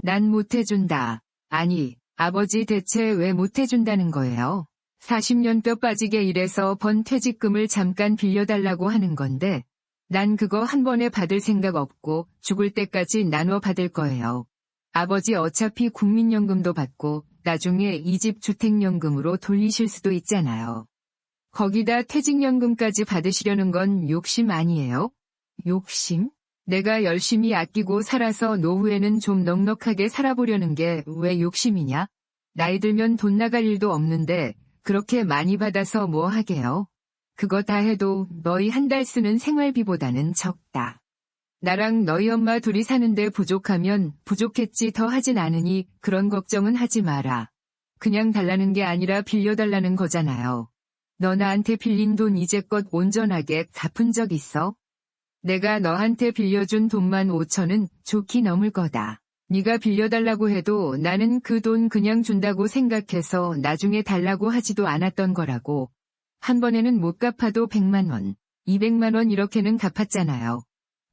난 못해준다. 아니, 아버지 대체 왜 못해준다는 거예요? 40년 뼈 빠지게 일해서 번 퇴직금을 잠깐 빌려달라고 하는 건데, 난 그거 한 번에 받을 생각 없고 죽을 때까지 나눠 받을 거예요. 아버지 어차피 국민연금도 받고 나중에 이 집 주택연금으로 돌리실 수도 있잖아요. 거기다 퇴직연금까지 받으시려는 건 욕심 아니에요? 욕심? 내가 열심히 아끼고 살아서 노후에는 좀 넉넉하게 살아보려는 게 왜 욕심이냐? 나이 들면 돈 나갈 일도 없는데 그렇게 많이 받아서 뭐 하게요? 그거 다 해도 너희 한 달 쓰는 생활비보다는 적다. 나랑 너희 엄마 둘이 사는데 부족하면 부족했지 더 하진 않으니 그런 걱정은 하지 마라. 그냥 달라는 게 아니라 빌려달라는 거잖아요. 너 나한테 빌린 돈 이제껏 온전하게 갚은 적 있어? 내가 너한테 빌려준 돈만 5천은 좋게 넘을 거다. 네가 빌려달라고 해도 나는 그 돈 그냥 준다고 생각해서 나중에 달라고 하지도 않았던 거라고. 한 번에는 못 갚아도 100만 원, 200만 원 이렇게는 갚았잖아요.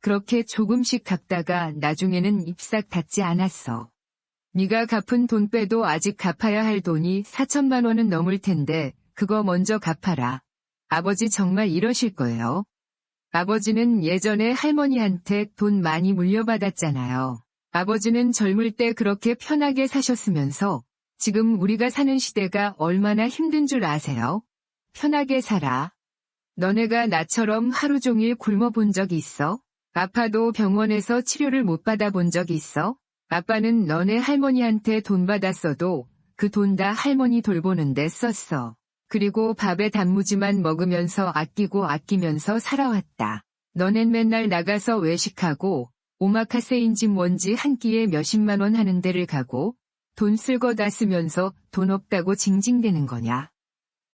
그렇게 조금씩 갚다가 나중에는 입싹 닿지 않았어. 네가 갚은 돈 빼도 아직 갚아야 할 돈이 4천만 원은 넘을 텐데 그거 먼저 갚아라. 아버지 정말 이러실 거예요? 아버지는 예전에 할머니한테 돈 많이 물려받았잖아요. 아버지는 젊을 때 그렇게 편하게 사셨으면서 지금 우리가 사는 시대가 얼마나 힘든 줄 아세요? 편하게 살아. 너네가 나처럼 하루 종일 굶어본 적 있어? 아파도 병원에서 치료를 못 받아본 적 있어? 아빠는 너네 할머니한테 돈 받았어도 그 돈 다 할머니 돌보는데 썼어. 그리고 밥에 단무지만 먹으면서 아끼면서 살아왔다. 너넨 맨날 나가서 외식하고 오마카세인지 뭔지 한 끼에 몇십만 원 하는 데를 가고 돈 쓸 거 다 쓰면서 돈 없다고 징징대는 거냐?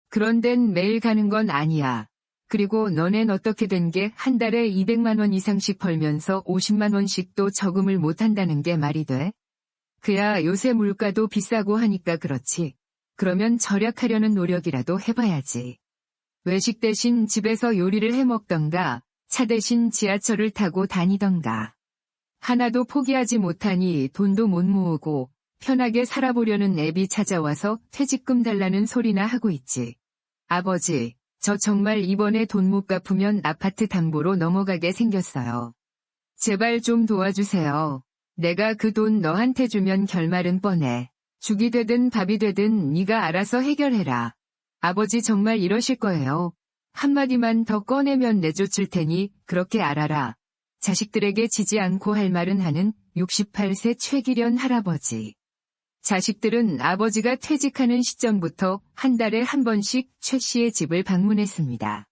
그런 데는 매일 가는 건 아니야. 그리고 너넨 어떻게 된 게 한 달에 200만 원 이상씩 벌면서 50만 원씩도 저금을 못 한다는 게 말이 돼? 그야 요새 물가도 비싸고 하니까 그렇지. 그러면 절약하려는 노력이라도 해봐야지. 외식 대신 집에서 요리를 해먹던가 차 대신 지하철을 타고 다니던가. 하나도 포기하지 못하니 돈도 못 모으고 편하게 살아보려는 앱이 찾아와서 퇴직금 달라는 소리나 하고 있지. 아버지, 저 정말 이번에 돈 못 갚으면 아파트 담보로 넘어가게 생겼어요. 제발 좀 도와주세요. 내가 그 돈 너한테 주면 결말은 뻔해. 죽이 되든 밥이 되든 네가 알아서 해결해라. 아버지 정말 이러실 거예요. 한마디만 더 꺼내면 내쫓을 테니 그렇게 알아라. 자식들에게 지지 않고 할 말은 하는 68세 최기련 할아버지. 자식들은 아버지가 퇴직하는 시점부터 한 달에 한 번씩 최 씨의 집을 방문했습니다.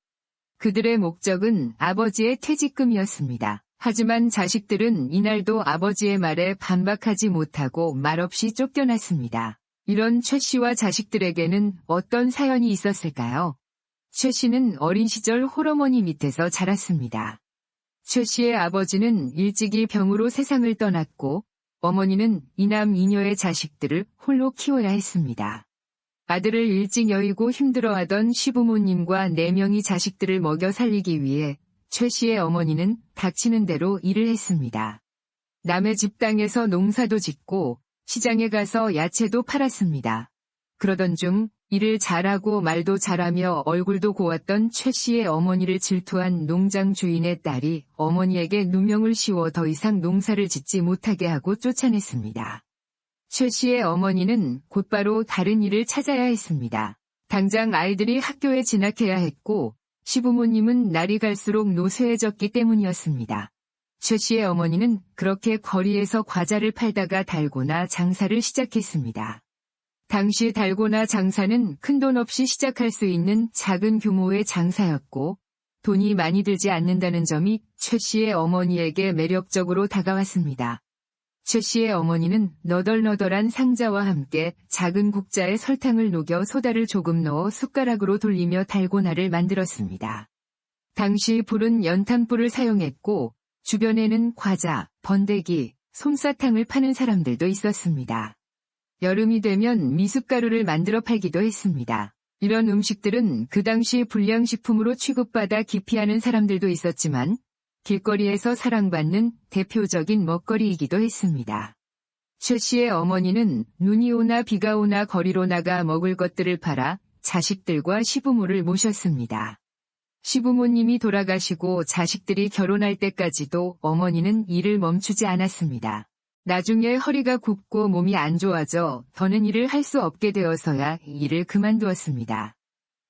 그들의 목적은 아버지의 퇴직금이었습니다. 하지만 자식들은 이날도 아버지의 말에 반박하지 못하고 말없이 쫓겨났습니다. 이런 최 씨와 자식들에게는 어떤 사연이 있었을까요? 최 씨는 어린 시절 홀어머니 밑에서 자랐습니다. 최 씨의 아버지는 일찍이 병으로 세상을 떠났고 어머니는 이남 이녀의 자식들을 홀로 키워야 했습니다. 아들을 일찍 여의고 힘들어하던 시부모님과 4명의 자식들을 먹여 살리기 위해 최 씨의 어머니는 닥치는 대로 일을 했습니다. 남의 집 땅에서 농사도 짓고 시장에 가서 야채도 팔았습니다. 그러던 중 일을 잘하고 말도 잘하며 얼굴도 고왔던 최 씨의 어머니를 질투한 농장 주인의 딸이 어머니에게 누명을 씌워 더 이상 농사를 짓지 못하게 하고 쫓아냈습니다. 최 씨의 어머니는 곧바로 다른 일을 찾아야 했습니다. 당장 아이들이 학교에 진학해야 했고 시부모님은 날이 갈수록 노쇠해졌기 때문이었습니다. 최 씨의 어머니는 그렇게 거리에서 과자를 팔다가 달고나 장사를 시작했습니다. 당시 달고나 장사는 큰돈 없이 시작할 수 있는 작은 규모의 장사였고 돈이 많이 들지 않는다는 점이 최 씨의 어머니에게 매력적으로 다가왔습니다. 최 씨의 어머니는 너덜너덜한 상자와 함께 작은 국자에 설탕을 녹여 소다를 조금 넣어 숟가락으로 돌리며 달고나를 만들었습니다. 당시 불은 연탄불을 사용했고 주변에는 과자, 번데기, 솜사탕을 파는 사람들도 있었습니다. 여름이 되면 미숫가루를 만들어 팔기도 했습니다. 이런 음식들은 그 당시 불량식품으로 취급받아 기피하는 사람들도 있었지만 길거리에서 사랑받는 대표적인 먹거리이기도 했습니다. 최 씨의 어머니는 눈이 오나 비가 오나 거리로 나가 먹을 것들을 팔아 자식들과 시부모를 모셨습니다. 시부모님이 돌아가시고 자식들이 결혼할 때까지도 어머니는 일을 멈추지 않았습니다. 나중에 허리가 굽고 몸이 안 좋아져 더는 일을 할 수 없게 되어서야 일을 그만두었습니다.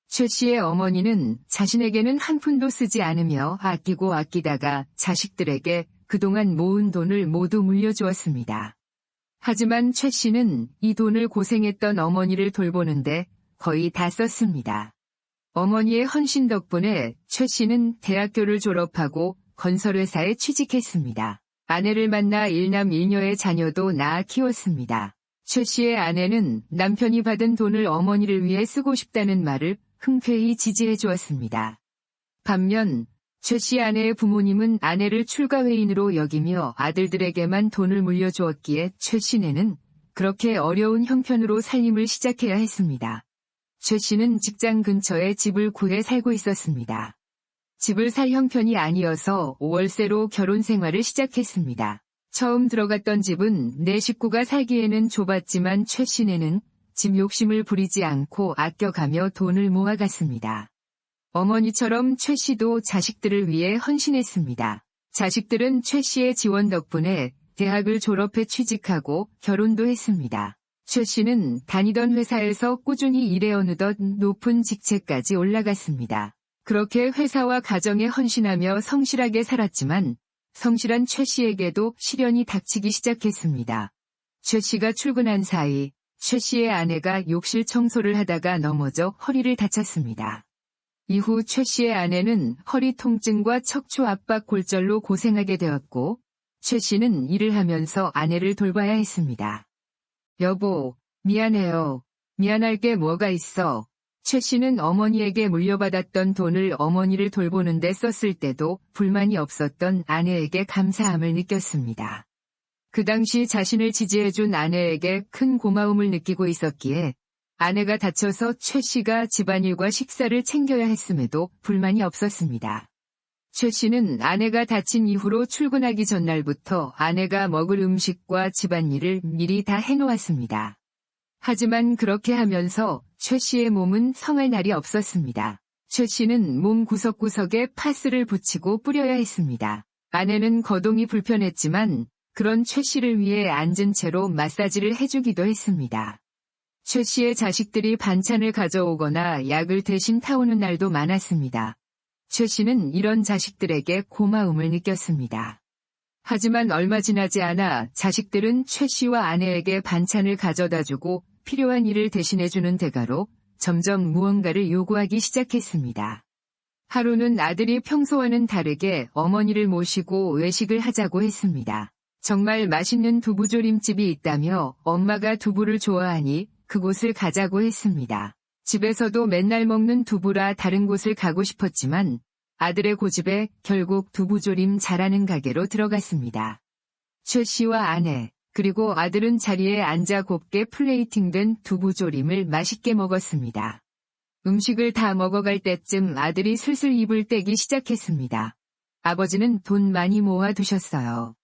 최 씨의 어머니는 자신에게는 한 푼도 쓰지 않으며 아끼고 아끼다가 자식들에게 그동안 모은 돈을 모두 물려주었습니다. 하지만 최 씨는 이 돈을 고생했던 어머니를 돌보는데 거의 다 썼습니다. 어머니의 헌신 덕분에 최 씨는 대학교를 졸업하고 건설회사에 취직했습니다. 아내를 만나 1남 1녀의 자녀도 낳아 키웠습니다. 최 씨의 아내는 남편이 받은 돈을 어머니를 위해 쓰고 싶다는 말을 흔쾌히 지지해 주었습니다. 반면 최 씨 아내의 부모님은 아내를 출가회인으로 여기며 아들들에게만 돈을 물려주었기에 최 씨네는 그렇게 어려운 형편으로 살림을 시작해야 했습니다. 최 씨는 직장 근처에 집을 구해 살고 있었습니다. 집을 살 형편이 아니어서 월세로 결혼 생활을 시작했습니다. 처음 들어갔던 집은 네 식구가 살기에는 좁았지만 최 씨네는 집 욕심을 부리지 않고 아껴가며 돈을 모아갔습니다. 어머니처럼 최 씨도 자식들을 위해 헌신했습니다. 자식들은 최 씨의 지원 덕분에 대학을 졸업해 취직하고 결혼도 했습니다. 최 씨는 다니던 회사에서 꾸준히 일해 어느덧 높은 직책까지 올라갔습니다. 그렇게 회사와 가정에 헌신하며 성실하게 살았지만 성실한 최 씨에게도 시련이 닥치기 시작했습니다. 최 씨가 출근한 사이 최 씨의 아내가 욕실 청소를 하다가 넘어져 허리를 다쳤습니다. 이후 최 씨의 아내는 허리 통증과 척추 압박 골절로 고생하게 되었고 최 씨는 일을 하면서 아내를 돌봐야 했습니다. 여보, 미안해요. 미안할 게 뭐가 있어. 최 씨는 어머니에게 물려받았던 돈을 어머니를 돌보는 데 썼을 때도 불만이 없었던 아내에게 감사함을 느꼈습니다. 그 당시 자신을 지지해준 아내에게 큰 고마움을 느끼고 있었기에 아내가 다쳐서 최 씨가 집안일과 식사를 챙겨야 했음에도 불만이 없었습니다. 최 씨는 아내가 다친 이후로 출근하기 전날부터 아내가 먹을 음식과 집안일을 미리 다 해놓았습니다. 하지만 그렇게 하면서 최 씨의 몸은 성할 날이 없었습니다. 최 씨는 몸 구석구석에 파스를 붙이고 뿌려야 했습니다. 아내는 거동이 불편했지만 그런 최 씨를 위해 앉은 채로 마사지를 해주기도 했습니다. 최 씨의 자식들이 반찬을 가져오거나 약을 대신 타오는 날도 많았습니다. 최 씨는 이런 자식들에게 고마움을 느꼈습니다. 하지만 얼마 지나지 않아 자식들은 최 씨와 아내에게 반찬을 가져다주고 필요한 일을 대신해주는 대가로 점점 무언가를 요구하기 시작했습니다. 하루는 아들이 평소와는 다르게 어머니를 모시고 외식을 하자고 했습니다. 정말 맛있는 두부조림집이 있다며 엄마가 두부를 좋아하니 그곳을 가자고 했습니다. 집에서도 맨날 먹는 두부라 다른 곳을 가고 싶었지만 아들의 고집에 결국 두부조림 잘하는 가게로 들어갔습니다. 최 씨와 아내, 그리고 아들은 자리에 앉아 곱게 플레이팅된 두부조림을 맛있게 먹었습니다. 음식을 다 먹어갈 때쯤 아들이 슬슬 입을 떼기 시작했습니다. 아버지는 돈 많이 모아 두셨어요.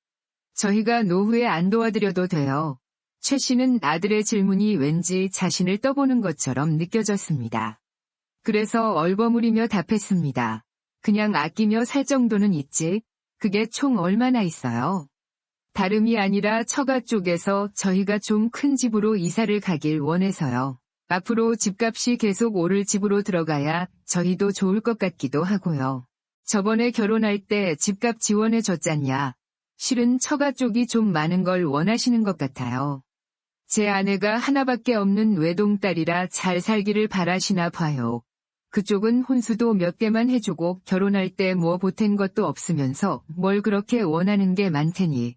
저희가 노후에 안 도와드려도 돼요. 최 씨는 아들의 질문이 왠지 자신을 떠보는 것처럼 느껴졌습니다. 그래서 얼버무리며 답했습니다. 그냥 아끼며 살 정도는 있지. 그게 총 얼마나 있어요? 다름이 아니라 처가 쪽에서 저희가 좀 큰 집으로 이사를 가길 원해서요. 앞으로 집값이 계속 오를 집으로 들어가야 저희도 좋을 것 같기도 하고요. 저번에 결혼할 때 집값 지원해 줬잖냐. 실은 처가 쪽이 좀 많은 걸 원하시는 것 같아요. 제 아내가 하나밖에 없는 외동딸이라 잘 살기를 바라시나 봐요. 그쪽은 혼수도 몇 개만 해주고 결혼할 때 뭐 보탠 것도 없으면서 뭘 그렇게 원하는 게 많테니.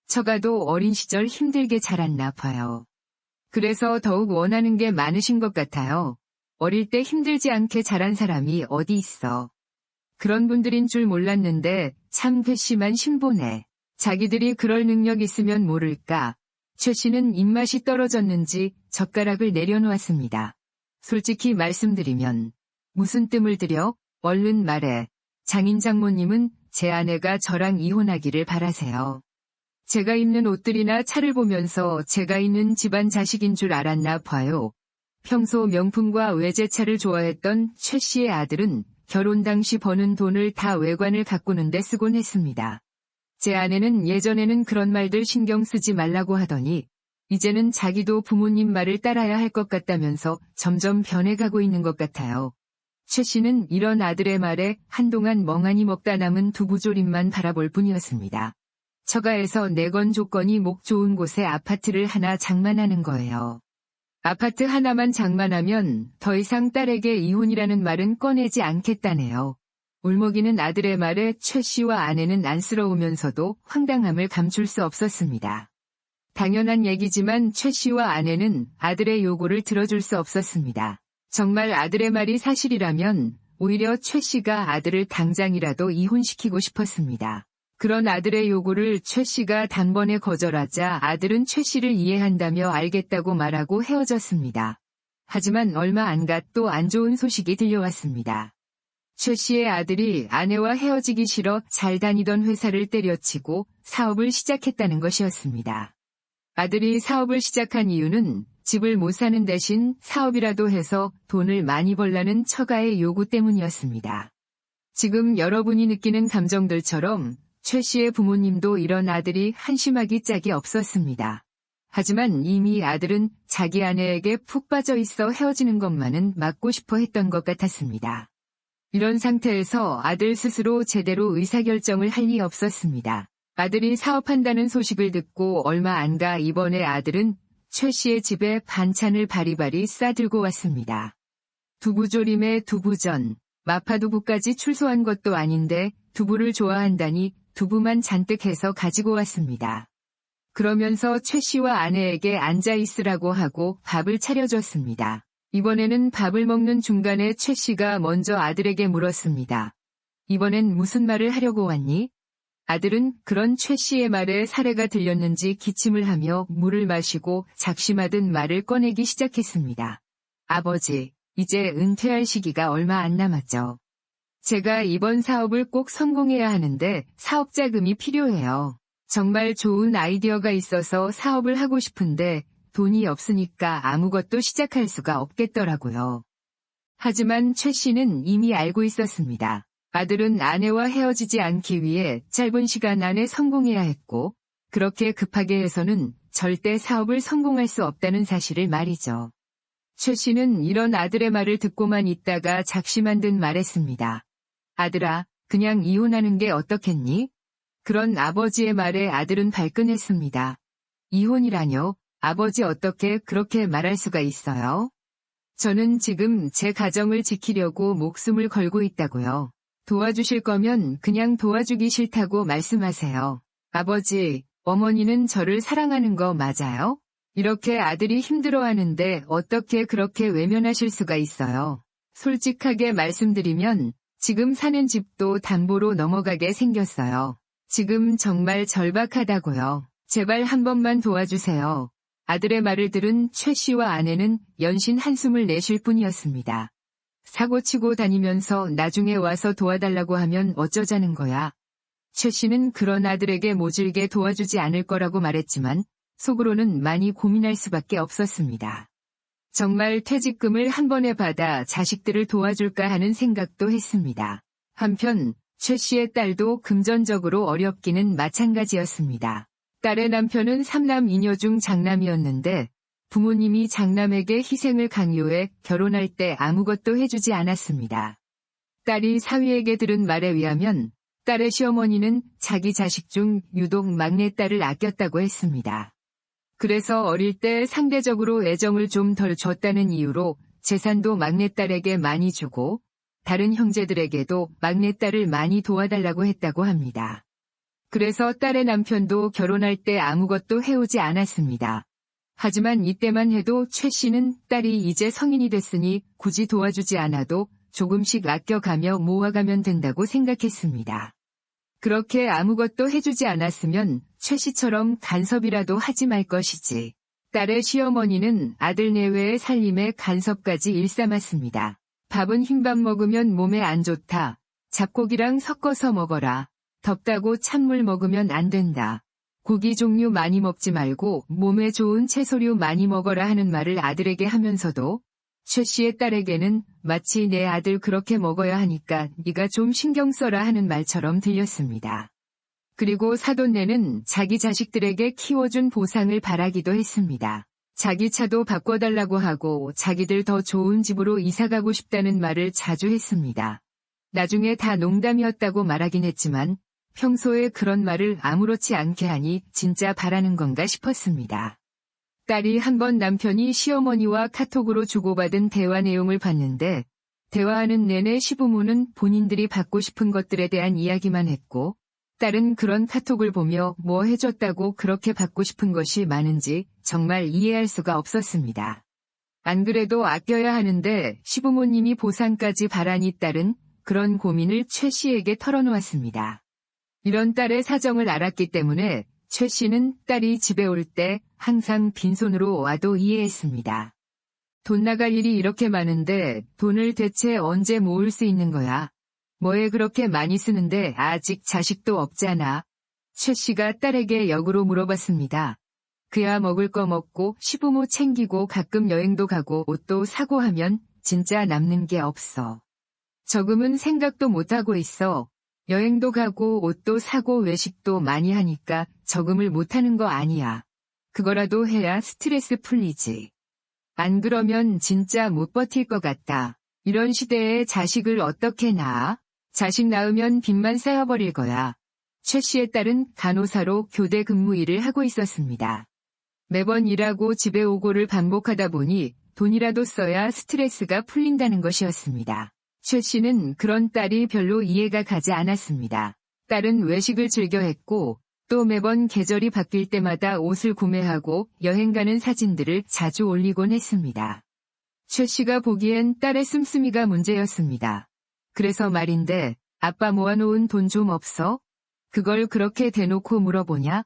처가도 어린 시절 힘들게 자랐나 봐요. 그래서 더욱 원하는 게 많으신 것 같아요. 어릴 때 힘들지 않게 자란 사람이 어디 있어. 그런 분들인 줄 몰랐는데 참 괘씸한 신보네. 자기들이 그럴 능력 있으면 모를까. 최 씨는 입맛이 떨어졌는지 젓가락을 내려놓았습니다. 솔직히 말씀드리면 무슨 뜸을 들여? 얼른 말해. 장인 장모님은 제 아내가 저랑 이혼하기를 바라세요. 제가 입는 옷들이나 차를 보면서 제가 있는 집안 자식인 줄 알았나 봐요. 평소 명품과 외제차를 좋아했던 최 씨의 아들은 결혼 당시 버는 돈을 다 외관을 가꾸는 데 쓰곤 했습니다. 제 아내는 예전에는 그런 말들 신경 쓰지 말라고 하더니 이제는 자기도 부모님 말을 따라야 할 것 같다면서 점점 변해가고 있는 것 같아요. 최 씨는 이런 아들의 말에 한동안 멍하니 먹다 남은 두부조림만 바라볼 뿐이었습니다. 처가에서 내건 조건이 목 좋은 곳에 아파트를 하나 장만하는 거예요. 아파트 하나만 장만하면 더 이상 딸에게 이혼이라는 말은 꺼내지 않겠다네요. 울먹이는 아들의 말에 최 씨와 아내는 안쓰러우면서도 황당함을 감출 수 없었습니다. 당연한 얘기지만 최 씨와 아내는 아들의 요구를 들어줄 수 없었습니다. 정말 아들의 말이 사실이라면 오히려 최 씨가 아들을 당장이라도 이혼시키고 싶었습니다. 그런 아들의 요구를 최 씨가 단번에 거절하자 아들은 최 씨를 이해한다며 알겠다고 말하고 헤어졌습니다. 하지만 얼마 안 가 또 안 좋은 소식이 들려왔습니다. 최 씨의 아들이 아내와 헤어지기 싫어 잘 다니던 회사를 때려치고 사업을 시작했다는 것이었습니다. 아들이 사업을 시작한 이유는 집을 못 사는 대신 사업이라도 해서 돈을 많이 벌라는 처가의 요구 때문이었습니다. 지금 여러분이 느끼는 감정들처럼 최 씨의 부모님도 이런 아들이 한심하기 짝이 없었습니다. 하지만 이미 아들은 자기 아내에게 푹 빠져 있어 헤어지는 것만은 막고 싶어 했던 것 같았습니다. 이런 상태에서 아들 스스로 제대로 의사결정을 할 리 없었습니다. 아들이 사업한다는 소식을 듣고 얼마 안 가 이번에 아들은 최 씨의 집에 반찬을 바리바리 싸들고 왔습니다. 두부조림에 두부전, 마파두부까지 출소한 것도 아닌데 두부를 좋아한다니 두부만 잔뜩 해서 가지고 왔습니다. 그러면서 최 씨와 아내에게 앉아 있으라고 하고 밥을 차려줬습니다. 이번에는 밥을 먹는 중간에 최 씨가 먼저 아들에게 물었습니다. 이번엔 무슨 말을 하려고 왔니? 아들은 그런 최 씨의 말에 사례가 들렸는지 기침을 하며 물을 마시고 작심하듯 말을 꺼내기 시작했습니다. 아버지, 이제 은퇴할 시기가 얼마 안 남았죠. 제가 이번 사업을 꼭 성공해야 하는데 사업 자금이 필요해요. 정말 좋은 아이디어가 있어서 사업을 하고 싶은데 돈이 없으니까 아무것도 시작할 수가 없겠더라고요. 하지만 최 씨는 이미 알고 있었습니다. 아들은 아내와 헤어지지 않기 위해 짧은 시간 안에 성공해야 했고 그렇게 급하게 해서는 절대 사업을 성공할 수 없다는 사실을 말이죠. 최 씨는 이런 아들의 말을 듣고만 있다가 작심한 듯 말했습니다. 아들아, 그냥 이혼하는 게 어떻겠니? 그런 아버지의 말에 아들은 발끈했습니다. 이혼이라뇨? 아버지 어떻게 그렇게 말할 수가 있어요? 저는 지금 제 가정을 지키려고 목숨을 걸고 있다고요. 도와주실 거면 그냥 도와주기 싫다고 말씀하세요. 아버지, 어머니는 저를 사랑하는 거 맞아요? 이렇게 아들이 힘들어하는데 어떻게 그렇게 외면하실 수가 있어요? 솔직하게 말씀드리면 지금 사는 집도 담보로 넘어가게 생겼어요. 지금 정말 절박하다고요. 제발 한 번만 도와주세요. 아들의 말을 들은 최 씨와 아내는 연신 한숨을 내쉴 뿐이었습니다. 사고치고 다니면서 나중에 와서 도와달라고 하면 어쩌자는 거야. 최 씨는 그런 아들에게 모질게 도와주지 않을 거라고 말했지만 속으로는 많이 고민할 수밖에 없었습니다. 정말 퇴직금을 한 번에 받아 자식들을 도와줄까 하는 생각도 했습니다. 한편 최 씨의 딸도 금전적으로 어렵기는 마찬가지였습니다. 딸의 남편은 3남 2녀 중 장남이었는데 부모님이 장남에게 희생을 강요해 결혼할 때 아무것도 해주지 않았습니다. 딸이 사위에게 들은 말에 의하면 딸의 시어머니는 자기 자식 중 유독 막내딸을 아꼈다고 했습니다. 그래서 어릴 때 상대적으로 애정을 좀 덜 줬다는 이유로 재산도 막내딸에게 많이 주고 다른 형제들에게도 막내딸을 많이 도와달라고 했다고 합니다. 그래서 딸의 남편도 결혼할 때 아무것도 해오지 않았습니다. 하지만 이때만 해도 최 씨는 딸이 이제 성인이 됐으니 굳이 도와주지 않아도 조금씩 아껴가며 모아가면 된다고 생각했습니다. 그렇게 아무것도 해주지 않았으면 최 씨처럼 간섭이라도 하지 말 것이지. 딸의 시어머니는 아들 내외의 살림에 간섭까지 일삼았습니다. 밥은 흰밥 먹으면 몸에 안 좋다. 잡고기랑 섞어서 먹어라. 덥다고 찬물 먹으면 안 된다. 고기 종류 많이 먹지 말고 몸에 좋은 채소류 많이 먹어라 하는 말을 아들에게 하면서도 최 씨의 딸에게는 마치 내 아들 그렇게 먹어야 하니까 네가 좀 신경 써라 하는 말처럼 들렸습니다. 그리고 사돈네는 자기 자식들에게 키워준 보상을 바라기도 했습니다. 자기 차도 바꿔달라고 하고 자기들 더 좋은 집으로 이사가고 싶다는 말을 자주 했습니다. 나중에 다 농담이었다고 말하긴 했지만 평소에 그런 말을 아무렇지 않게 하니 진짜 바라는 건가 싶었습니다. 딸이 한번 남편이 시어머니와 카톡으로 주고받은 대화 내용을 봤는데 대화하는 내내 시부모는 본인들이 받고 싶은 것들에 대한 이야기만 했고 딸은 그런 카톡을 보며 뭐 해줬다고 그렇게 받고 싶은 것이 많은지 정말 이해할 수가 없었습니다. 안 그래도 아껴야 하는데 시부모님이 보상까지 바라니 딸은 그런 고민을 최 씨에게 털어놓았습니다. 이런 딸의 사정을 알았기 때문에 최 씨는 딸이 집에 올 때 항상 빈손으로 와도 이해했습니다. 돈 나갈 일이 이렇게 많은데 돈을 대체 언제 모을 수 있는 거야? 뭐에 그렇게 많이 쓰는데 아직 자식도 없잖아. 최 씨가 딸에게 역으로 물어봤습니다. 그야 먹을 거 먹고 시부모 챙기고 가끔 여행도 가고 옷도 사고 하면 진짜 남는 게 없어. 저금은 생각도 못하고 있어. 여행도 가고 옷도 사고 외식도 많이 하니까 저금을 못하는 거 아니야. 그거라도 해야 스트레스 풀리지. 안 그러면 진짜 못 버틸 것 같다. 이런 시대에 자식을 어떻게 낳아? 자식 낳으면 빚만 쌓여버릴 거야. 최 씨의 딸은 간호사로 교대 근무 일을 하고 있었습니다. 매번 일하고 집에 오고를 반복하다 보니 돈이라도 써야 스트레스가 풀린다는 것이었습니다. 최 씨는 그런 딸이 별로 이해가 가지 않았습니다. 딸은 외식을 즐겨 했고 또 매번 계절이 바뀔 때마다 옷을 구매하고 여행 가는 사진들을 자주 올리곤 했습니다. 최 씨가 보기엔 딸의 씀씀이가 문제였습니다. 그래서 말인데 아빠 모아놓은 돈 좀 없어? 그걸 그렇게 대놓고 물어보냐?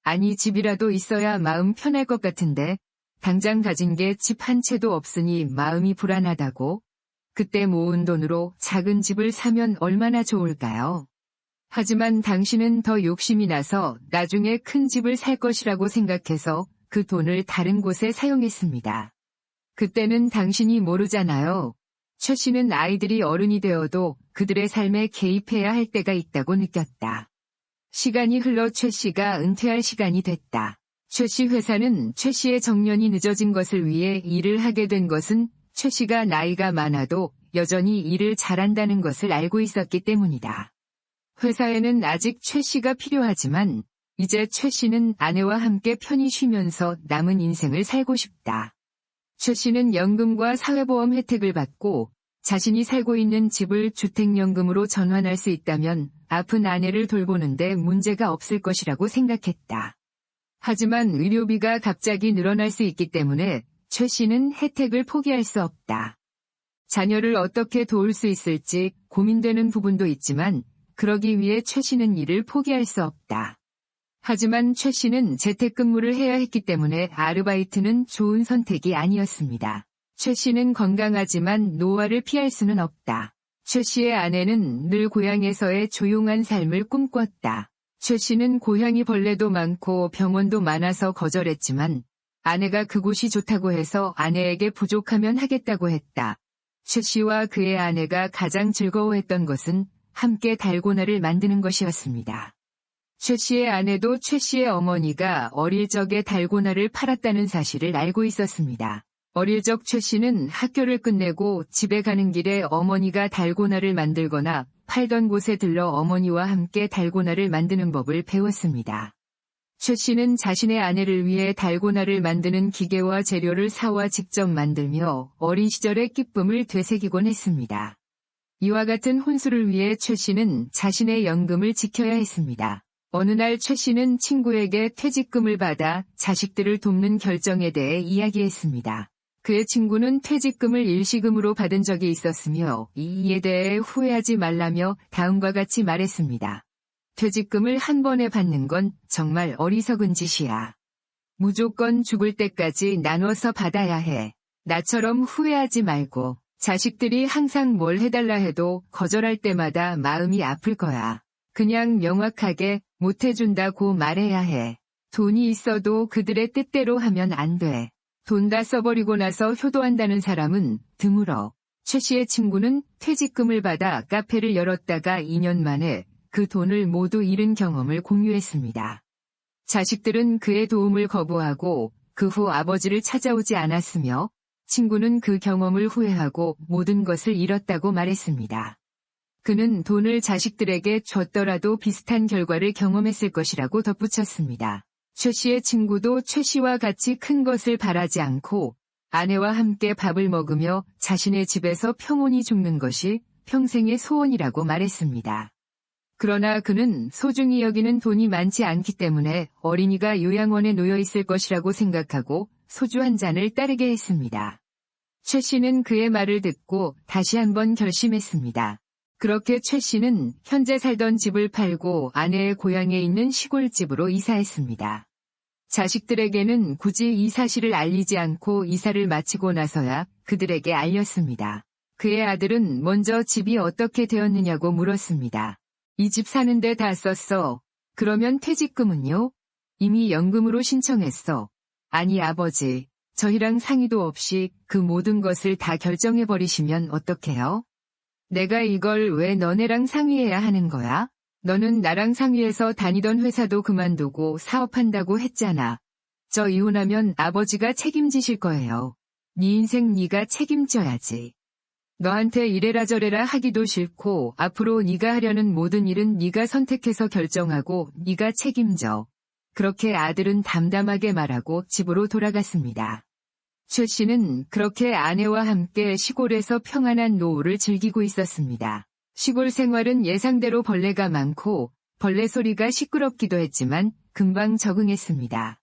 아니 집이라도 있어야 마음 편할 것 같은데 당장 가진 게 집 한 채도 없으니 마음이 불안하다고? 그때 모은 돈으로 작은 집을 사면 얼마나 좋을까요? 하지만 당신은 더 욕심이 나서 나중에 큰 집을 살 것이라고 생각해서 그 돈을 다른 곳에 사용했습니다. 그때는 당신이 모르잖아요. 최 씨는 아이들이 어른이 되어도 그들의 삶에 개입해야 할 때가 있다고 느꼈다. 시간이 흘러 최 씨가 은퇴할 시간이 됐다. 최 씨 회사는 최 씨의 정년이 늦어진 것을 위해 일을 하게 된 것은 최 씨가 나이가 많아도 여전히 일을 잘한다는 것을 알고 있었기 때문이다. 회사에는 아직 최 씨가 필요하지만 이제 최 씨는 아내와 함께 편히 쉬면서 남은 인생을 살고 싶다. 최 씨는 연금과 사회보험 혜택을 받고 자신이 살고 있는 집을 주택연금으로 전환할 수 있다면 아픈 아내를 돌보는데 문제가 없을 것이라고 생각했다. 하지만 의료비가 갑자기 늘어날 수 있기 때문에 최 씨는 혜택을 포기할 수 없다. 자녀를 어떻게 도울 수 있을지 고민되는 부분도 있지만 그러기 위해 최 씨는 일을 포기할 수 없다. 하지만 최 씨는 재택근무를 해야 했기 때문에 아르바이트는 좋은 선택이 아니었습니다. 최 씨는 건강하지만 노화를 피할 수는 없다. 최 씨의 아내는 늘 고향에서의 조용한 삶을 꿈꿨다. 최 씨는 고향이 벌레도 많고 병원도 많아서 거절했지만 아내가 그곳이 좋다고 해서 아내에게 부족하면 하겠다고 했다. 최 씨와 그의 아내가 가장 즐거워했던 것은 함께 달고나를 만드는 것이었습니다. 최 씨의 아내도 최 씨의 어머니가 어릴 적에 달고나를 팔았다는 사실을 알고 있었습니다. 어릴 적 최 씨는 학교를 끝내고 집에 가는 길에 어머니가 달고나를 만들거나 팔던 곳에 들러 어머니와 함께 달고나를 만드는 법을 배웠습니다. 최 씨는 자신의 아내를 위해 달고나를 만드는 기계와 재료를 사와 직접 만들며 어린 시절의 기쁨을 되새기곤 했습니다. 이와 같은 혼수를 위해 최 씨는 자신의 연금을 지켜야 했습니다. 어느 날 최 씨는 친구에게 퇴직금을 받아 자식들을 돕는 결정에 대해 이야기했습니다. 그의 친구는 퇴직금을 일시금으로 받은 적이 있었으며 이에 대해 후회하지 말라며 다음과 같이 말했습니다. 퇴직금을 한 번에 받는 건 정말 어리석은 짓이야. 무조건 죽을 때까지 나눠서 받아야 해. 나처럼 후회하지 말고 자식들이 항상 뭘 해달라 해도 거절할 때마다 마음이 아플 거야. 그냥 명확하게 못 해준다고 말해야 해. 돈이 있어도 그들의 뜻대로 하면 안 돼. 돈 다 써버리고 나서 효도한다는 사람은 드물어. 최 씨의 친구는 퇴직금을 받아 카페를 열었다가 2년 만에 그 돈을 모두 잃은 경험을 공유했습니다. 자식들은 그의 도움을 거부하고 그 후 아버지를 찾아오지 않았으며 친구는 그 경험을 후회하고 모든 것을 잃었다고 말했습니다. 그는 돈을 자식들에게 줬더라도 비슷한 결과를 경험했을 것이라고 덧붙였습니다. 최 씨의 친구도 최 씨와 같이 큰 것을 바라지 않고 아내와 함께 밥을 먹으며 자신의 집에서 평온히 죽는 것이 평생의 소원이라고 말했습니다. 그러나 그는 소중히 여기는 돈이 많지 않기 때문에 어린이가 요양원에 놓여 있을 것이라고 생각하고 소주 한 잔을 따르게 했습니다. 최 씨는 그의 말을 듣고 다시 한번 결심했습니다. 그렇게 최 씨는 현재 살던 집을 팔고 아내의 고향에 있는 시골집으로 이사했습니다. 자식들에게는 굳이 이 사실을 알리지 않고 이사를 마치고 나서야 그들에게 알렸습니다. 그의 아들은 먼저 집이 어떻게 되었느냐고 물었습니다. 이 집 사는데 다 썼어. 그러면 퇴직금은요? 이미 연금으로 신청했어. 아니 아버지, 저희랑 상의도 없이 그 모든 것을 다 결정해버리시면 어떡해요? 내가 이걸 왜 너네랑 상의해야 하는 거야? 너는 나랑 상의해서 다니던 회사도 그만두고 사업한다고 했잖아. 저 이혼하면 아버지가 책임지실 거예요. 네 인생 네가 책임져야지. 너한테 이래라 저래라 하기도 싫고 앞으로 네가 하려는 모든 일은 네가 선택해서 결정하고 네가 책임져. 그렇게 아들은 담담하게 말하고 집으로 돌아갔습니다. 최 씨는 그렇게 아내와 함께 시골에서 평안한 노후를 즐기고 있었습니다. 시골 생활은 예상대로 벌레가 많고 벌레 소리가 시끄럽기도 했지만 금방 적응했습니다.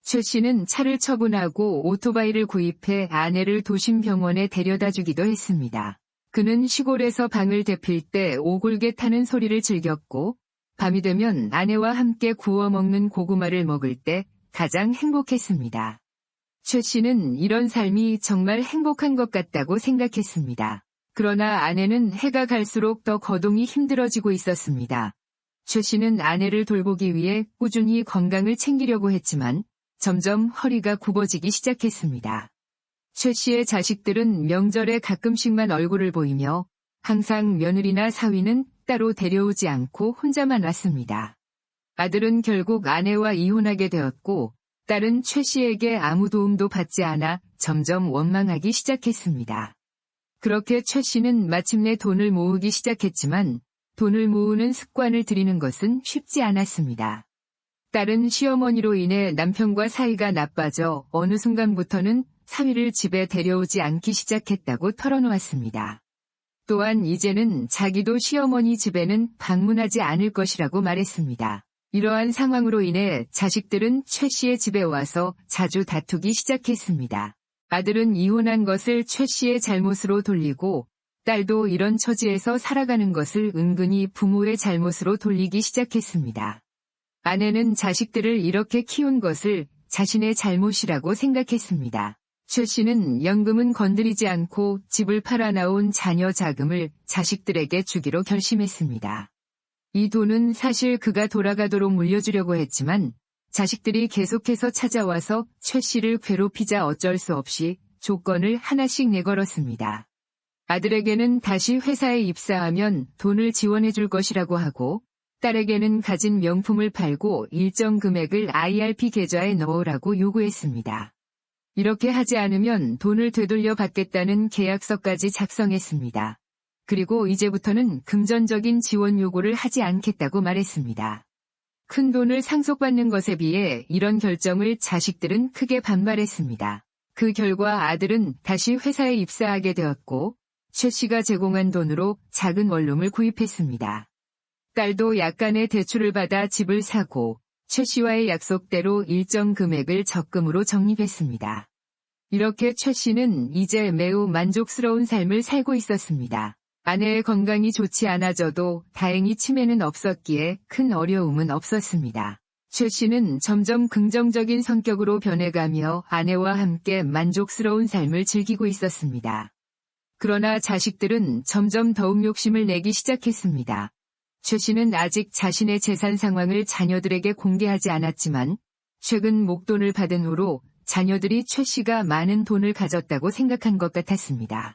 최 씨는 차를 처분하고 오토바이를 구입해 아내를 도심병원에 데려다 주기도 했습니다. 그는 시골에서 방을 데필 때 오골개 타는 소리를 즐겼고 밤이 되면 아내와 함께 구워 먹는 고구마를 먹을 때 가장 행복했습니다. 최 씨는 이런 삶이 정말 행복한 것 같다고 생각했습니다. 그러나 아내는 해가 갈수록 더 거동이 힘들어지고 있었습니다. 최 씨는 아내를 돌보기 위해 꾸준히 건강을 챙기려고 했지만 점점 허리가 굽어지기 시작했습니다. 최 씨의 자식들은 명절에 가끔씩만 얼굴을 보이며 항상 며느리나 사위는 따로 데려오지 않고 혼자만 왔습니다. 아들은 결국 아내와 이혼하게 되었고 딸은 최 씨에게 아무 도움도 받지 않아 점점 원망하기 시작했습니다. 그렇게 최 씨는 마침내 돈을 모으기 시작했지만 돈을 모으는 습관을 들이는 것은 쉽지 않았습니다. 딸은 시어머니로 인해 남편과 사이가 나빠져 어느 순간부터는 사위를 집에 데려오지 않기 시작했다고 털어놓았습니다. 또한 이제는 자기도 시어머니 집에는 방문하지 않을 것이라고 말했습니다. 이러한 상황으로 인해 자식들은 최 씨의 집에 와서 자주 다투기 시작했습니다. 아들은 이혼한 것을 최 씨의 잘못으로 돌리고 딸도 이런 처지에서 살아가는 것을 은근히 부모의 잘못으로 돌리기 시작했습니다. 아내는 자식들을 이렇게 키운 것을 자신의 잘못이라고 생각했습니다. 최 씨는 연금은 건드리지 않고 집을 팔아 나온 자녀 자금을 자식들에게 주기로 결심했습니다. 이 돈은 사실 그가 돌아가도록 물려주려고 했지만 자식들이 계속해서 찾아와서 최 씨를 괴롭히자 어쩔 수 없이 조건을 하나씩 내걸었습니다. 아들에게는 다시 회사에 입사하면 돈을 지원해 줄 것이라고 하고 딸에게는 가진 명품을 팔고 일정 금액을 IRP 계좌에 넣으라고 요구했습니다. 이렇게 하지 않으면 돈을 되돌려 받겠다는 계약서까지 작성했습니다. 그리고 이제부터는 금전적인 지원 요구를 하지 않겠다고 말했습니다. 큰 돈을 상속받는 것에 비해 이런 결정을 자식들은 크게 반발했습니다. 그 결과 아들은 다시 회사에 입사하게 되었고 최 씨가 제공한 돈으로 작은 원룸을 구입했습니다. 딸도 약간의 대출을 받아 집을 사고 최 씨와의 약속대로 일정 금액을 적금으로 적립했습니다. 이렇게 최 씨는 이제 매우 만족스러운 삶을 살고 있었습니다. 아내의 건강이 좋지 않아져도 다행히 치매는 없었기에 큰 어려움은 없었습니다. 최 씨는 점점 긍정적인 성격으로 변해가며 아내와 함께 만족스러운 삶을 즐기고 있었습니다. 그러나 자식들은 점점 더욱 욕심을 내기 시작했습니다. 최 씨는 아직 자신의 재산 상황을 자녀들에게 공개하지 않았지만 최근 목돈을 받은 후로 자녀들이 최 씨가 많은 돈을 가졌다고 생각한 것 같았습니다.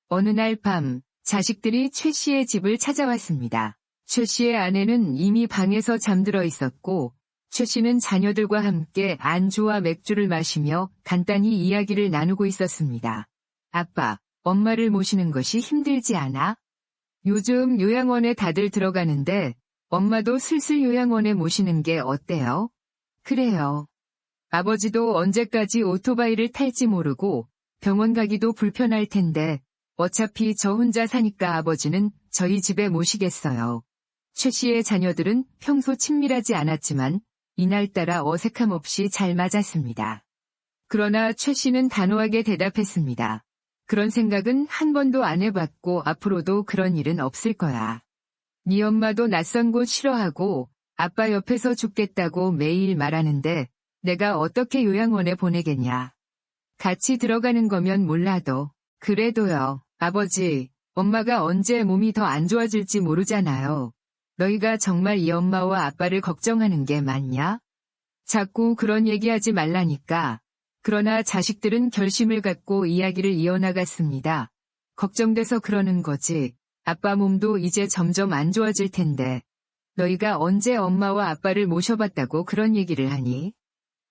어느 날 밤, 자식들이 최 씨의 집을 찾아왔습니다. 최 씨의 아내는 이미 방에서 잠들어 있었고, 최 씨는 자녀들과 함께 안주와 맥주를 마시며 간단히 이야기를 나누고 있었습니다. 아빠, 엄마를 모시는 것이 힘들지 않아? 요즘 요양원에 다들 들어가는데 엄마도 슬슬 요양원에 모시는 게 어때요? 그래요. 아버지도 언제까지 오토바이를 탈지 모르고 병원 가기도 불편할 텐데 어차피 저 혼자 사니까 아버지는 저희 집에 모시겠어요. 최 씨의 자녀들은 평소 친밀하지 않았지만 이날따라 어색함 없이 잘 맞았습니다. 그러나 최 씨는 단호하게 대답했습니다. 그런 생각은 한 번도 안 해봤고 앞으로도 그런 일은 없을 거야. 네 엄마도 낯선 곳 싫어하고 아빠 옆에서 죽겠다고 매일 말하는데 내가 어떻게 요양원에 보내겠냐. 같이 들어가는 거면 몰라도. 그래도요, 아버지, 엄마가 언제 몸이 더 안 좋아질지 모르잖아요. 너희가 정말 이 엄마와 아빠를 걱정하는 게 맞냐? 자꾸 그런 얘기하지 말라니까. 그러나 자식들은 결심을 갖고 이야기를 이어나갔습니다. 걱정돼서 그러는 거지. 아빠 몸도 이제 점점 안 좋아질 텐데. 너희가 언제 엄마와 아빠를 모셔봤다고 그런 얘기를 하니?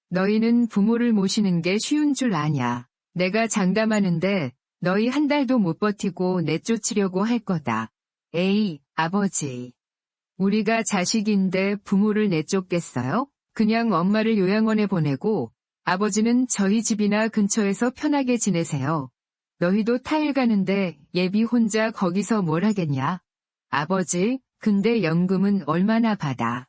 너희는 부모를 모시는 게 쉬운 줄 아냐. 내가 장담하는데 너희 한 달도 못 버티고 내쫓으려고 할 거다. 에이, 아버지. 우리가 자식인데 부모를 내쫓겠어요? 그냥 엄마를 요양원에 보내고 아버지는 저희 집이나 근처에서 편하게 지내세요. 너희도 타일 가는데 예비 혼자 거기서 뭘 하겠냐? 아버지, 근데 연금은 얼마나 받아?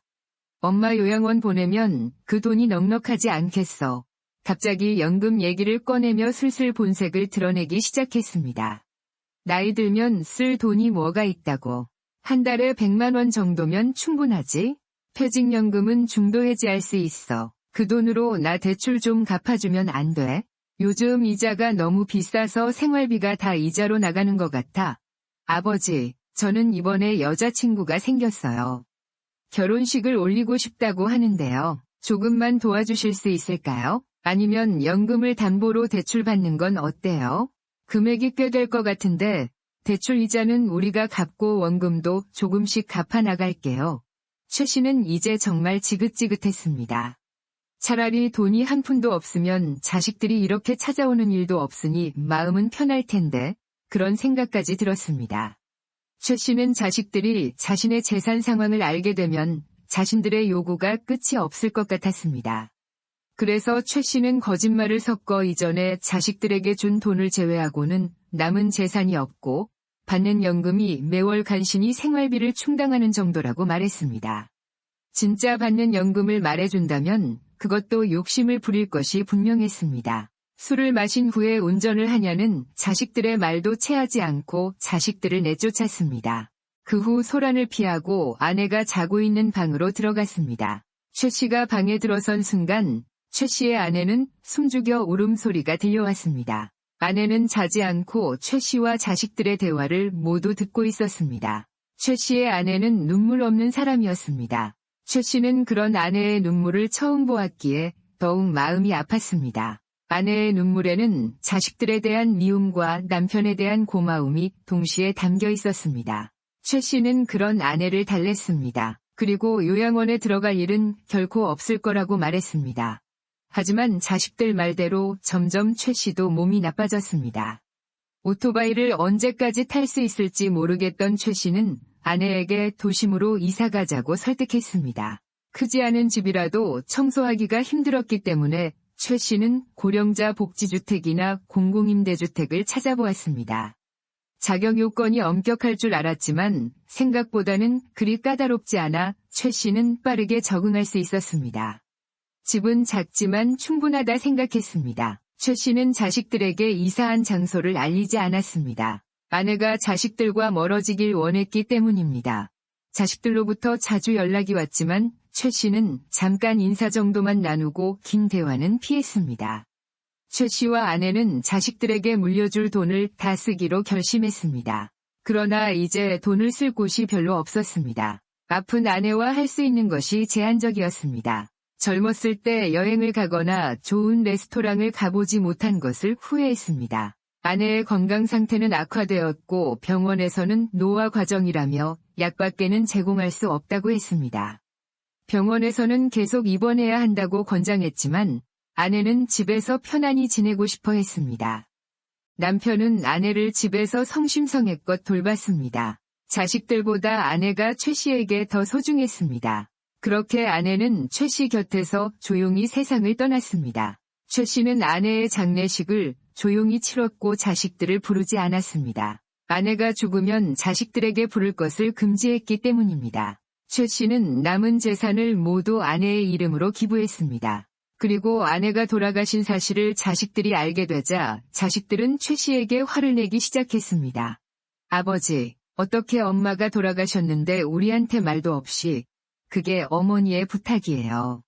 엄마 요양원 보내면 그 돈이 넉넉하지 않겠어. 갑자기 연금 얘기를 꺼내며 슬슬 본색을 드러내기 시작했습니다. 나이 들면 쓸 돈이 뭐가 있다고. 한 달에 100만 원 정도면 충분하지? 퇴직연금은 중도 해지할 수 있어. 그 돈으로 나 대출 좀 갚아주면 안 돼? 요즘 이자가 너무 비싸서 생활비가 다 이자로 나가는 것 같아. 아버지, 저는 이번에 여자친구가 생겼어요. 결혼식을 올리고 싶다고 하는데요. 조금만 도와주실 수 있을까요? 아니면 연금을 담보로 대출받는 건 어때요? 금액이 꽤 될 것 같은데 대출 이자는 우리가 갚고 원금도 조금씩 갚아 나갈게요. 최 씨는 이제 정말 지긋지긋했습니다. 차라리 돈이 한 푼도 없으면 자식들이 이렇게 찾아오는 일도 없으니 마음은 편할 텐데 그런 생각까지 들었습니다. 최 씨는 자식들이 자신의 재산 상황을 알게 되면 자신들의 요구가 끝이 없을 것 같았습니다. 그래서 최 씨는 거짓말을 섞어 이전에 자식들에게 준 돈을 제외하고는 남은 재산이 없고 받는 연금이 매월 간신히 생활비를 충당하는 정도라고 말했습니다. 진짜 받는 연금을 말해준다면 그것도 욕심을 부릴 것이 분명했습니다. 술을 마신 후에 운전을 하냐는 자식들의 말도 채하지 않고 자식들을 내쫓았습니다. 그 후 소란을 피하고 아내가 자고 있는 방으로 들어갔습니다. 최 씨가 방에 들어선 순간 최 씨의 아내는 숨죽여 울음소리가 들려왔습니다. 아내는 자지 않고 최 씨와 자식들의 대화를 모두 듣고 있었습니다. 최 씨의 아내는 눈물 없는 사람이었습니다. 최 씨는 그런 아내의 눈물을 처음 보았기에 더욱 마음이 아팠습니다. 아내의 눈물에는 자식들에 대한 미움과 남편에 대한 고마움이 동시에 담겨 있었습니다. 최 씨는 그런 아내를 달랬습니다. 그리고 요양원에 들어갈 일은 결코 없을 거라고 말했습니다. 하지만 자식들 말대로 점점 최 씨도 몸이 나빠졌습니다. 오토바이를 언제까지 탈 수 있을지 모르겠던 최 씨는 아내에게 도심으로 이사 가자고 설득했습니다. 크지 않은 집이라도 청소하기가 힘들었기 때문에 최 씨는 고령자 복지주택이나 공공임대주택을 찾아보았습니다. 자격 요건이 엄격할 줄 알았지만 생각보다는 그리 까다롭지 않아 최 씨는 빠르게 적응할 수 있었습니다. 집은 작지만 충분하다 생각했습니다. 최 씨는 자식들에게 이사한 장소를 알리지 않았습니다. 아내가 자식들과 멀어지길 원했기 때문입니다. 자식들로부터 자주 연락이 왔지만 최 씨는 잠깐 인사 정도만 나누고 긴 대화는 피했습니다. 최 씨와 아내는 자식들에게 물려줄 돈을 다 쓰기로 결심했습니다. 그러나 이제 돈을 쓸 곳이 별로 없었습니다. 아픈 아내와 할 수 있는 것이 제한적이었습니다. 젊었을 때 여행을 가거나 좋은 레스토랑을 가보지 못한 것을 후회했습니다. 아내의 건강 상태는 악화되었고 병원에서는 노화 과정이라며 약밖에는 제공할 수 없다고 했습니다. 병원에서는 계속 입원해야 한다고 권장했지만 아내는 집에서 편안히 지내고 싶어 했습니다. 남편은 아내를 집에서 성심성의껏 돌봤습니다. 자식들보다 아내가 최 씨에게 더 소중했습니다. 그렇게 아내는 최 씨 곁에서 조용히 세상을 떠났습니다. 최 씨는 아내의 장례식을 조용히 치렀고 자식들을 부르지 않았습니다. 아내가 죽으면 자식들에게 부를 것을 금지했기 때문입니다. 최 씨는 남은 재산을 모두 아내의 이름으로 기부했습니다. 그리고 아내가 돌아가신 사실을 자식들이 알게 되자 자식들은 최 씨에게 화를 내기 시작했습니다. 아버지, 어떻게 엄마가 돌아가셨는데 우리한테 말도 없이. 그게 어머니의 부탁이에요.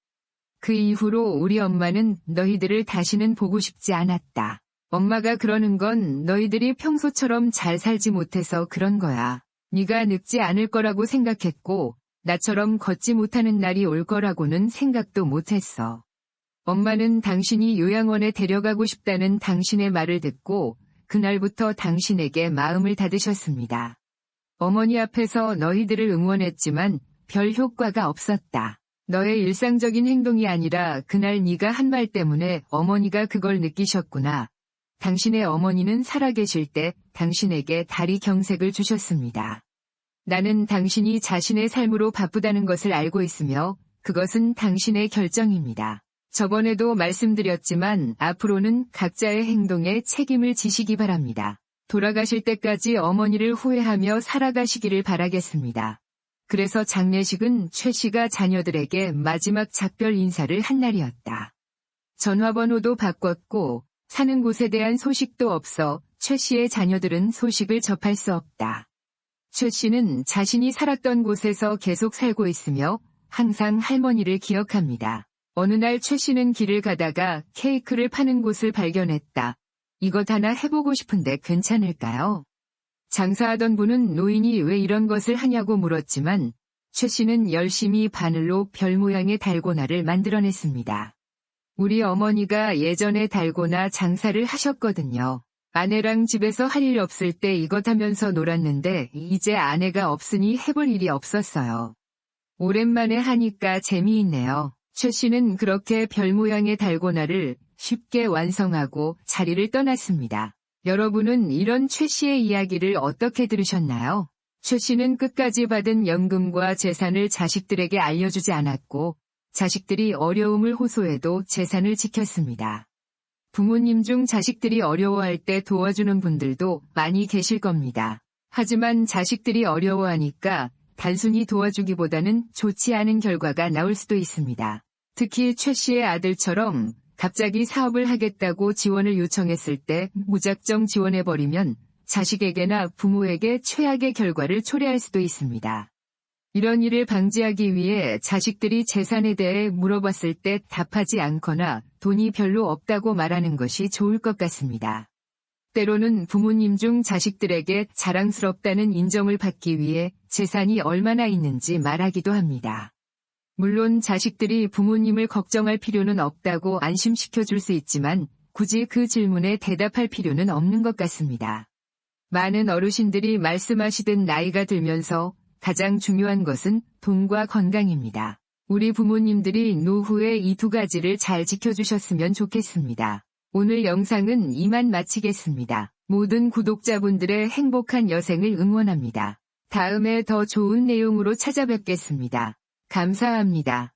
그 이후로 우리 엄마는 너희들을 다시는 보고 싶지 않았다. 엄마가 그러는 건 너희들이 평소처럼 잘 살지 못해서 그런 거야. 네가 늙지 않을 거라고 생각했고 나처럼 걷지 못하는 날이 올 거라고는 생각도 못했어. 엄마는 당신이 요양원에 데려가고 싶다는 당신의 말을 듣고 그날부터 당신에게 마음을 닫으셨습니다. 어머니 앞에서 너희들을 응원했지만 별 효과가 없었다. 너의 일상적인 행동이 아니라 그날 네가 한 말 때문에 어머니가 그걸 느끼셨구나. 당신의 어머니는 살아계실 때 당신에게 다리 경색을 주셨습니다. 나는 당신이 자신의 삶으로 바쁘다는 것을 알고 있으며 그것은 당신의 결정입니다. 저번에도 말씀드렸지만 앞으로는 각자의 행동에 책임을 지시기 바랍니다. 돌아가실 때까지 어머니를 후회하며 살아가시기를 바라겠습니다. 그래서 장례식은 최 씨가 자녀들에게 마지막 작별 인사를 한 날이었다. 전화번호도 바꿨고 사는 곳에 대한 소식도 없어 최 씨의 자녀들은 소식을 접할 수 없다. 최 씨는 자신이 살았던 곳에서 계속 살고 있으며 항상 할머니를 기억합니다. 어느 날 최 씨는 길을 가다가 케이크를 파는 곳을 발견했다. 이것 하나 해보고 싶은데 괜찮을까요? 장사하던 분은 노인이 왜 이런 것을 하냐고 물었지만 최 씨는 열심히 바늘로 별 모양의 달고나를 만들어냈습니다. 우리 어머니가 예전에 달고나 장사를 하셨거든요. 아내랑 집에서 할 일 없을 때 이것 하면서 놀았는데 이제 아내가 없으니 해볼 일이 없었어요. 오랜만에 하니까 재미있네요. 최 씨는 그렇게 별 모양의 달고나를 쉽게 완성하고 자리를 떠났습니다. 여러분은 이런 최 씨의 이야기를 어떻게 들으셨나요? 최 씨는 끝까지 받은 연금과 재산을 자식들에게 알려주지 않았고 자식들이 어려움을 호소해도 재산을 지켰습니다. 부모님 중 자식들이 어려워할 때 도와주는 분들도 많이 계실 겁니다. 하지만 자식들이 어려워하니까 단순히 도와주기보다는 좋지 않은 결과가 나올 수도 있습니다. 특히 최 씨의 아들처럼 갑자기 사업을 하겠다고 지원을 요청했을 때 무작정 지원해버리면 자식에게나 부모에게 최악의 결과를 초래할 수도 있습니다. 이런 일을 방지하기 위해 자식들이 재산에 대해 물어봤을 때 답하지 않거나 돈이 별로 없다고 말하는 것이 좋을 것 같습니다. 때로는 부모님 중 자식들에게 자랑스럽다는 인정을 받기 위해 재산이 얼마나 있는지 말하기도 합니다. 물론 자식들이 부모님을 걱정할 필요는 없다고 안심시켜 줄 수 있지만 굳이 그 질문에 대답할 필요는 없는 것 같습니다. 많은 어르신들이 말씀하시듯 나이가 들면서 가장 중요한 것은 돈과 건강입니다. 우리 부모님들이 노후에 이 두 가지를 잘 지켜주셨으면 좋겠습니다. 오늘 영상은 이만 마치겠습니다. 모든 구독자분들의 행복한 여생을 응원합니다. 다음에 더 좋은 내용으로 찾아뵙겠습니다. 감사합니다.